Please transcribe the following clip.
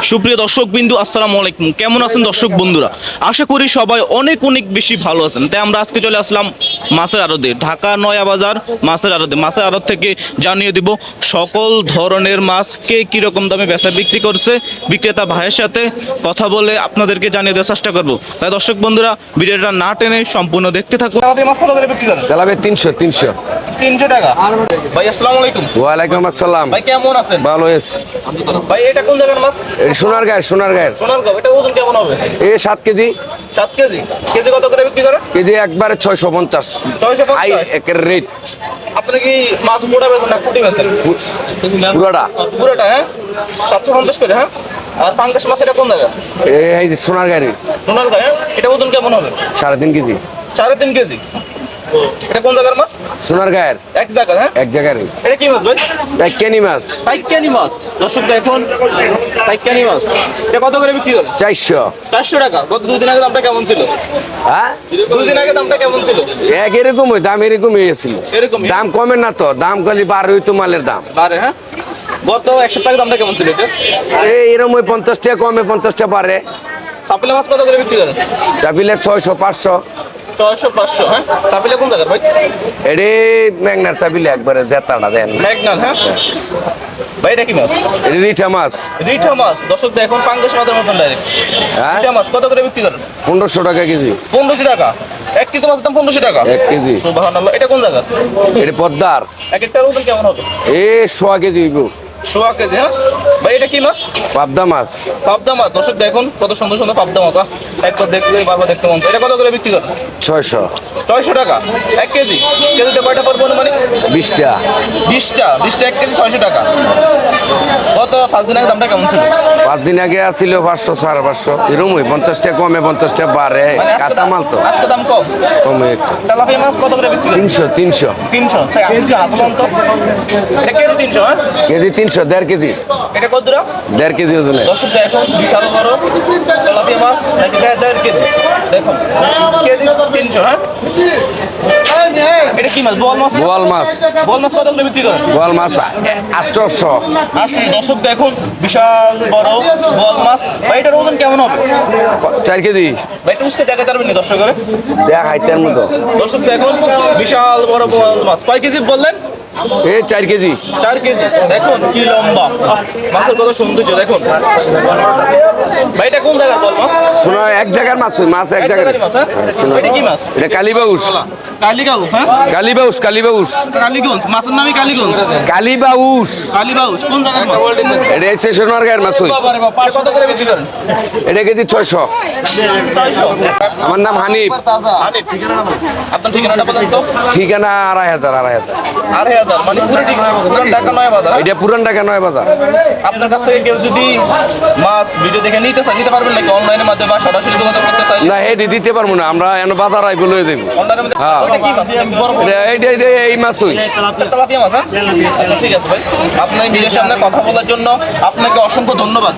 সুপ্রিয় দর্শক বিন্দু আসসালামু আলাইকুম, কেমন আছেন দর্শক বন্ধুরা? আশা করি সবাই অনেক অনেক বেশি ভালো আছেন। তাই আমরা আজকে চলে আসলাম মাছের আড়তে, ঢাকা নয়া বাজার মাছের আড়তে। মাছের আড়ত থেকে জানিয়ে দিব সকল ধরনের মাছ কে কীরকম দামে বেচা বিক্রি করছে। বিক্রেতা ভাইয়ের সাথে কথা বলে আপনাদেরকে জানিয়ে দেওয়ার চেষ্টা করবো। তাই দর্শক বন্ধুরা ভিডিওটা না টেনে সম্পূর্ণ দেখতে থাকুন। মাছ কত করে বিক্রি করেন? তেলাপিয়া 300 300 টাকা। ভাই আসসালামু আলাইকুম। ওয়ালাইকুম আসসালাম। ভাই কেমন আছেন? ভালো আছি ভাই এটা কোন জায়গার মাছ? সোনারগাঁয়ের সোনারগাঁও। এটা ওজন কেমন হবে? 7 কেজি। 7 কেজি। কেজি কত করে বিক্রি করেন? কেজি একবারে 650। 650 একের রেট। আপনি কি মাছ মোটা বেচেন না কুটি বেচেন? পুরাটা পুরোটা, হ্যাঁ 750 করে। হ্যাঁ, আর পাঙ্গাস মাছ এটা কোন জায়গা? এই সোনারগাঁয়ের। সোনারগাঁও। হ্যাঁ, এটা ওজন কেমন হবে? 3.5 কেজি। 3.5 কেজি। এটা কোন জায়গার মাছ? সোনারগাঁয়ের এক জায়গা। হ্যাঁ, এক জায়গার। এটা কি মাছ ভাই? টাইকানি মাছ। টাইকানি মাছ। দর্শক দেখুন টাইকানি মাছ। এটা কত করে বিক্রি করেন? 400 টাকা। গত 2 দিন আগে দামটা কেমন ছিল? হ্যাঁ, 2 দিন আগে দামটা কেমন ছিল? এরকম দাম এরকম হয়েছিল। দাম কমে না তো, দাম খালি বাড়ে হইতো মালের দাম বাড়ে। হ্যাঁ, গত 1 সপ্তাহ দামটা কেমন ছিল এটা? এরকম 50 টাকা কমে 50 টাকা বাড়ে। চাপিলা মাছ কত করে বিক্রি করেন? চাপিলে 600 500। 600 500। হ্যাঁ, চাপিলা কোন জায়গার ভাই? এরে মেঘনার চাপিলে একবারে জেতাটা দেন। মেঘনার। হ্যাঁ ভাই, এটা কি মাছ? এটা রিঠা মাছ। রিঠা মাছ। দর্শক দেখুন পাঙ্গাস মাছের মতন ডাইরেক্ট। হ্যাঁ, রিঠা মাছ কত করে বিক্রি করেন? 1500 টাকা কেজি। 1500 টাকা। 1 কেজি মাছের দাম 1500 টাকা। 1 কেজি। সুবহানাল্লাহ। এটা কোন জায়গা? এটা পদ্মার। এক একটার ওজন কেমন হবে? 100 কেজি হইব। 100 কেজি। হ্যাঁ ভাই, এটা কি মাছ? পাবদা মাছ। পাবদা মাছ। দর্শক দেখুন কত সুন্দর সুন্দর পাবদা মাছ। একবার দেখলে বারবার দেখতে মন চায়। এটা কত করে বিক্রি করেন? 600। 600 টাকা 1 কেজি। কেজিতে কয়টা পড়বে অনুমানিক? 20টা। 20টা 1 কেজি 600 টাকা। গত 5 দিন আগে দামটা কেমন ছিল? 5 দিন আগে আসছিল 500 550 এরকম 50 টাকা কমে 50 টাকা বাড়ে। মানে কাঁচা মাল তো আজকে দাম কম। কমে। তেলাপিয়া মাছ কত করে বিক্রি করেন? 300। 300। স্যার আপনি কি হাত বলুন তো? এটা কেজি 300। হ্যাঁ, কেজি 300। 1.5 কেজি। এটা কত দূর? 1.5 কেজি ওজনে। দর্শক দেখুন বিশাল বড় তেলাপিয়া মাছ নাকি 1.5 কেজি। দেখুন কেজি 300। হ্যাঁ, এটা কি মাছ? বোয়াল মাছ। বোয়াল মাছ। বোয়াল মাছ কত করে বিক্রি করেন? বোয়াল মাছ 800। আসলে দর্শক দেখুন বিশাল বড় বোয়াল মাছ। ভাই এটার ওজন কেমন হবে? 4 কেজি। ভাই এটা উসকে দেখা যাবে না দর্শকের? দেখ হাইতের মতো। দর্শক দেখুন বিশাল বড় বোয়াল মাছ। কয় কেজি বললেন? 4 কেজি। 4 কেজি। দেখুন কি লম্বা। মাছের কত সৌন্দর্য দেখুন। ভাই এটা কোন জায়গার বোয়াল মাছ? শোনা এক জায়গার মাছ, মাছ এক এক জায়গার। জায়গার মাছ। হ্যাঁ, এটা কি মাছ? এটা কালীবাউস। কালীগাঁও। হ্যাঁ, কালীবাউস। কালীগঞ্জ। মাছের নামই কালীগঞ্জ। কালীবাউস। কালীবাউস কোন জায়গার মাছ? এটা হচ্ছে সোনারগাঁয়ের মাছ। এটা কত করে বিক্রি করেন? এটা কেজি 600। 600। আমার নাম হানিফ। হানিফ। আপনার ঠিকানাটা বলেন তো? ঠিকানা 2500। 2500 মানে পুরো ঠিক ঢাকা নয়া বাজার। এটা পুরান ঢাকা নয় বাজার। আপনার কাছ থেকে কেউ যদি মাছ ভিডিও দেখে নিতে চায় নিতে পারবেন নাকি অনলাইনের মাধ্যমে বা সরাসরি যোগাযোগ করতে চাই? না, হেডি দিতে পারবো না, আমরা এনে বাজার আইব লয়ে দেব। অনলাইনের মধ্যে। হ্যাঁ। ওটা কি মাছ? এই মাছই। তেলাপিয়া মাছ। হ্যাঁ, আচ্ছা ঠিক আছে ভাই। আপনার ভিডিওর সামনে কথা বলার জন্য আপনাকে অসংখ্য ধন্যবাদ।